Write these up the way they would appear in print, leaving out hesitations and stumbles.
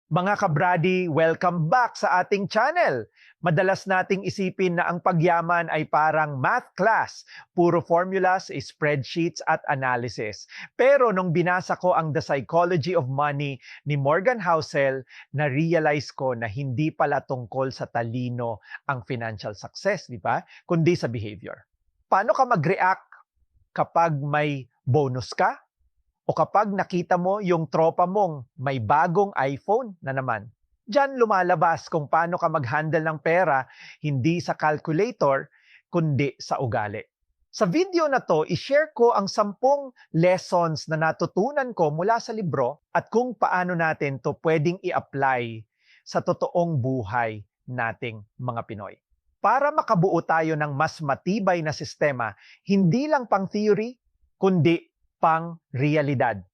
Mga kabrady, welcome back sa ating channel. Madalas nating isipin na ang pagyaman ay parang math class, puro formulas, spreadsheets at analysis. Pero nung binasa ko ang The Psychology of Money ni Morgan Housel, na-realize ko na hindi pala tungkol sa talino ang financial success, di ba? Kundi sa behavior. Paano ka mag-react kapag may bonus ka? O kapag nakita mo yung tropa mong may bagong iPhone na naman, diyan lumalabas kung paano ka mag-handle ng pera, hindi sa calculator, kundi sa ugali. Sa video na to, i-share ko ang 10 lessons na natutunan ko mula sa libro at kung paano natin to pwedeng i-apply sa totoong buhay nating mga Pinoy. Para makabuo tayo ng mas matibay na sistema, hindi lang pang theory, kundi pang realidad.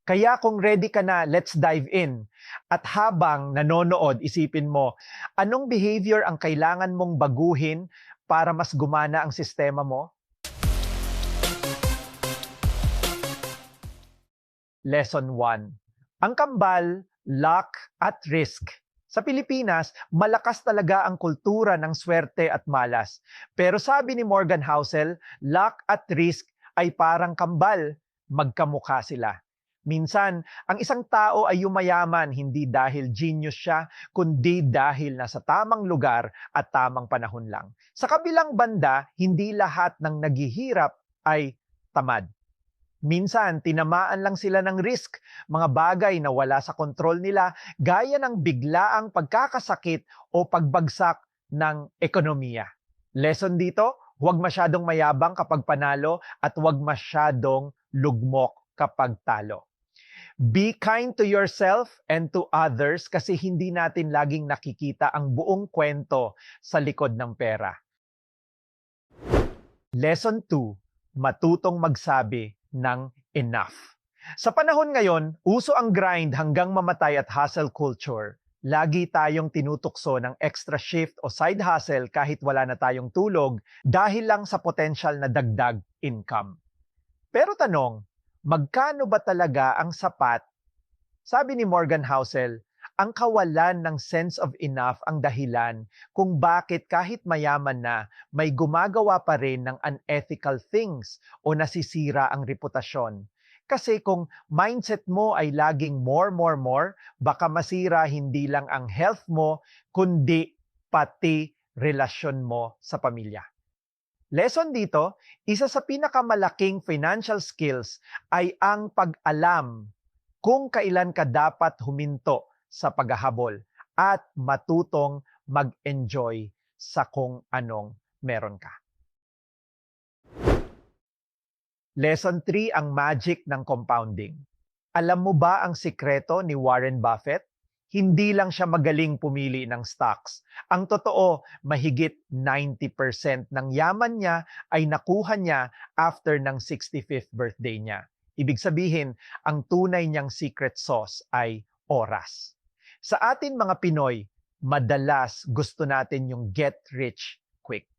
Kaya kung ready ka na, let's dive in. At habang nanonood, isipin mo, anong behavior ang kailangan mong baguhin para mas gumana ang sistema mo? Lesson 1. Ang kambal, luck at risk. Sa Pilipinas, malakas talaga ang kultura ng swerte at malas. Pero sabi ni Morgan Housel, luck at risk ay parang kambal, magkamukha sila. Minsan, ang isang tao ay yumayaman hindi dahil genius siya, kundi dahil nasa tamang lugar at tamang panahon lang. Sa kabilang banda, hindi lahat ng naghihirap ay tamad. Minsan, tinamaan lang sila ng risk, mga bagay na wala sa kontrol nila, gaya ng biglaang pagkakasakit o pagbagsak ng ekonomiya. Lesson dito, huwag masyadong mayabang kapag panalo at huwag masyadong lugmok kapag talo. Be kind to yourself and to others kasi hindi natin laging nakikita ang buong kwento sa likod ng pera. Lesson 2, matutong magsabi ng enough. Sa panahon ngayon, uso ang grind hanggang mamatay at hustle culture. Lagi tayong tinutukso ng extra shift o side hustle kahit wala na tayong tulog dahil lang sa potential na dagdag income. Pero tanong, magkano ba talaga ang sapat? Sabi ni Morgan Housel, ang kawalan ng sense of enough ang dahilan kung bakit kahit mayaman na, may gumagawa pa rin ng unethical things o nasisira ang reputasyon. Kasi kung mindset mo ay laging more, baka masira hindi lang ang health mo, kundi pati relasyon mo sa pamilya. Lesson dito, isa sa pinakamalaking financial skills ay ang pag-alam kung kailan ka dapat huminto sa paghahabol at matutong mag-enjoy sa kung anong meron ka. Lesson 3, ang magic ng compounding. Alam mo ba ang sikreto ni Warren Buffett? Hindi lang siya magaling pumili ng stocks. Ang totoo, mahigit 90% ng yaman niya ay nakuha niya after ng 65th birthday niya. Ibig sabihin, ang tunay niyang secret sauce ay oras. Sa atin mga Pinoy, madalas gusto natin yung get rich quick.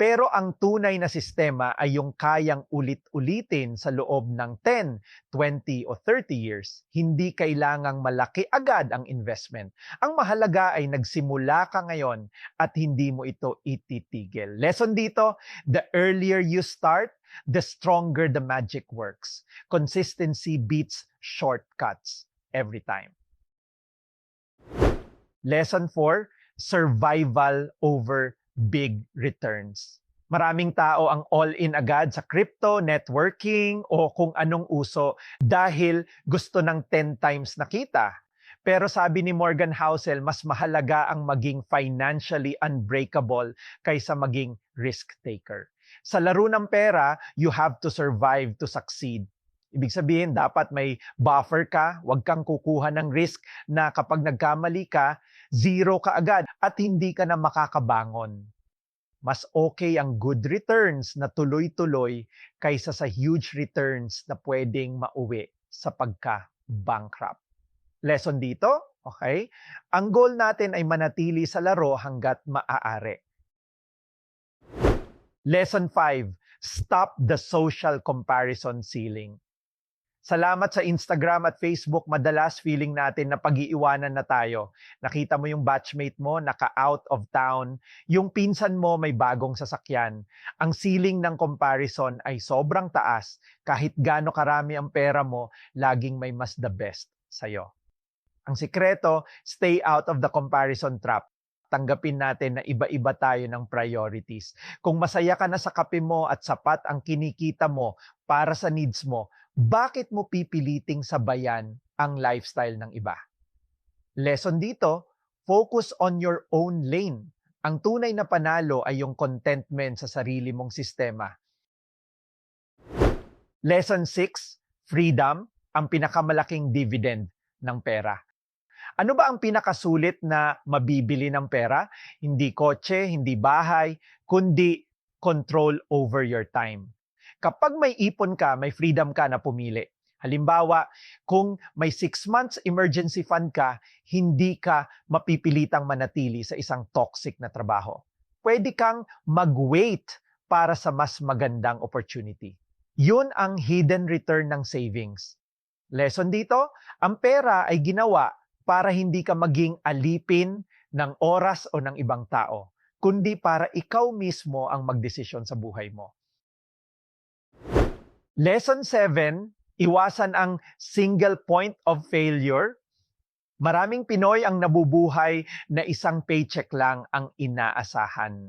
Pero ang tunay na sistema ay yung kayang ulit-ulitin sa loob ng 10, 20 o 30 years. Hindi kailangang malaki agad ang investment. Ang mahalaga ay nagsimula ka ngayon at hindi mo ito ititigil. Lesson dito, the earlier you start, the stronger the magic works. Consistency beats shortcuts every time. Lesson 4, survival over big returns. Maraming tao ang all-in agad sa crypto, networking, o kung anong uso dahil gusto ng 10 times na kita. Pero sabi ni Morgan Housel, mas mahalaga ang maging financially unbreakable kaysa maging risk taker. Sa laro ng pera, you have to survive to succeed. Ibig sabihin, dapat may buffer ka, huwag kang kukuha ng risk na kapag nagkamali ka, zero ka agad at hindi ka na makakabangon. Mas okay ang good returns na tuloy-tuloy kaysa sa huge returns na pwedeng mauwi sa pagka-bankrupt. Lesson dito, okay? Ang goal natin ay manatili sa laro hanggat maaari. Lesson 5, stop the social comparison ceiling. Salamat sa Instagram at Facebook, madalas feeling natin na pag-iiwanan na tayo. Nakita mo yung batchmate mo, naka-out of town. Yung pinsan mo may bagong sasakyan. Ang ceiling ng comparison ay sobrang taas. Kahit gaano karami ang pera mo, laging may mas the best sa'yo. Ang sikreto, stay out of the comparison trap. Tanggapin natin na iba-iba tayo ng priorities. Kung masaya ka na sa kape mo at sapat ang kinikita mo para sa needs mo, bakit mo pipiliting sabayan ang lifestyle ng iba? Lesson dito, focus on your own lane. Ang tunay na panalo ay yung contentment sa sarili mong sistema. Lesson 6, freedom, ang pinakamalaking dividend ng pera. Ano ba ang pinakasulit na mabibili ng pera? Hindi kotse, hindi bahay, kundi control over your time. Kapag may ipon ka, may freedom ka na pumili. Halimbawa, kung may 6 months emergency fund ka, hindi ka mapipilitang manatili sa isang toxic na trabaho. Pwede kang mag-wait para sa mas magandang opportunity. Yun ang hidden return ng savings. Lesson dito, ang pera ay ginawa para hindi ka maging alipin ng oras o ng ibang tao, kundi para ikaw mismo ang magdesisyon sa buhay mo. Lesson 7, iwasan ang single point of failure. Maraming Pinoy ang nabubuhay na isang paycheck lang ang inaasahan.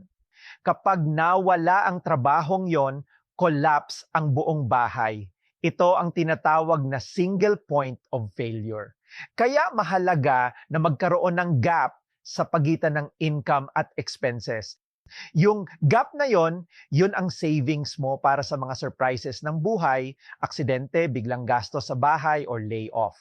Kapag nawala ang trabahong yon, collapse ang buong bahay. Ito ang tinatawag na single point of failure. Kaya mahalaga na magkaroon ng gap sa pagitan ng income at expenses. Yung gap na yon, yun ang savings mo para sa mga surprises ng buhay, aksidente, biglang gastos sa bahay, or layoff.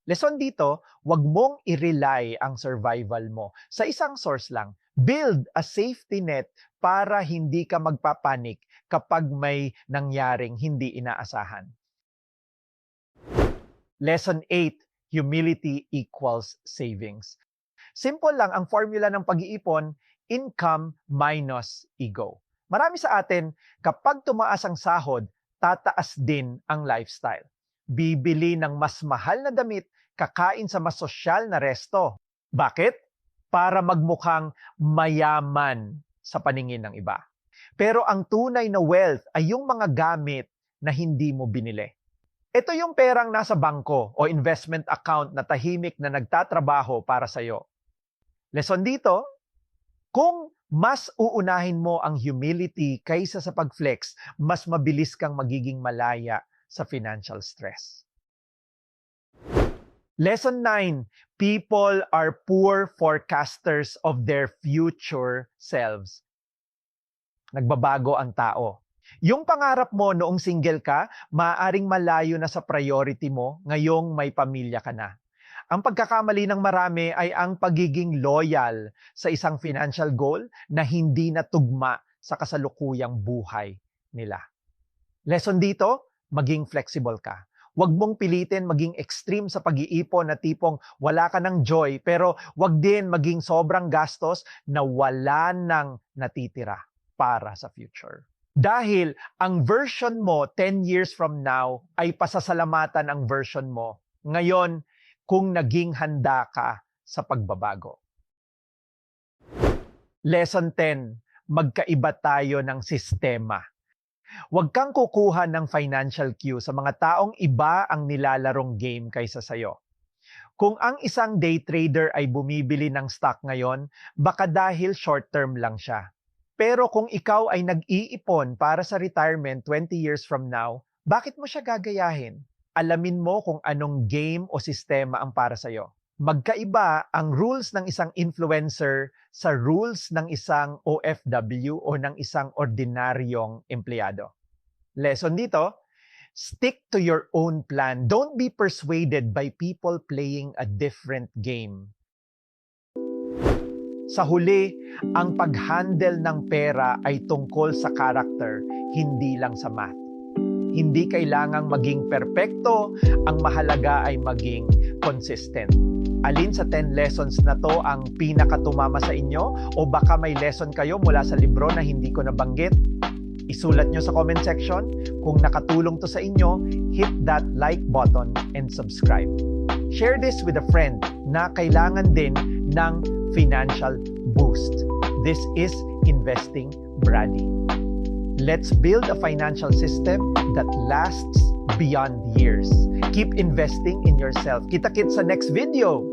Lesson dito, wag mong i-rely ang survival mo sa isang source lang. Build a safety net para hindi ka magpapanik kapag may nangyaring hindi inaasahan. Lesson 8, humility equals savings. Simple lang ang formula ng pag-iipon, income minus ego. Marami sa atin, kapag tumaas ang sahod, tataas din ang lifestyle. Bibili ng mas mahal na damit, kakain sa mas sosyal na resto. Bakit? Para magmukhang mayaman sa paningin ng iba. Pero ang tunay na wealth ay yung mga gamit na hindi mo binili. Ito yung perang nasa bangko o investment account na tahimik na nagtatrabaho para sa'yo. Lesson dito, kung mas uunahin mo ang humility kaysa sa pag-flex, mas mabilis kang magiging malaya sa financial stress. Lesson 9, people are poor forecasters of their future selves. Nagbabago ang tao. Yung pangarap mo noong single ka, maaaring malayo na sa priority mo ngayong may pamilya ka na. Ang pagkakamali ng marami ay ang pagiging loyal sa isang financial goal na hindi natugma sa kasalukuyang buhay nila. Lesson dito, maging flexible ka. Huwag mong pilitin maging extreme sa pag-iipon na tipong wala ka ng joy, pero huwag din maging sobrang gastos na wala nang natitira para sa future. Dahil ang version mo 10 years from now ay pasasalamatan ang version mo ngayon kung naging handa ka sa pagbabago. Lesson 10, magkaiba tayo ng sistema. Huwag kang kukuha ng financial cue sa mga taong iba ang nilalarong game kaysa sayo. Kung ang isang day trader ay bumibili ng stock ngayon, baka dahil short term lang siya. Pero kung ikaw ay nag-iipon para sa retirement 20 years from now, bakit mo siya gagayahin? Alamin mo kung anong game o sistema ang para sa'yo. Magkaiba ang rules ng isang influencer sa rules ng isang OFW o ng isang ordinaryong empleyado. Lesson dito, stick to your own plan. Don't be persuaded by people playing a different game. Sa huli, ang pag-handle ng pera ay tungkol sa character, hindi lang sa math. Hindi kailangang maging perpekto, ang mahalaga ay maging consistent. Alin sa 10 lessons na to ang pinakatumama sa inyo? O baka may lesson kayo mula sa libro na hindi ko nabanggit? Isulat nyo sa comment section. Kung nakatulong to sa inyo, hit that like button and subscribe. Share this with a friend na kailangan din ng financial boost. This is Investing Brady. Let's build a financial system that lasts beyond years. Keep investing in yourself. Kita-kits sa next video.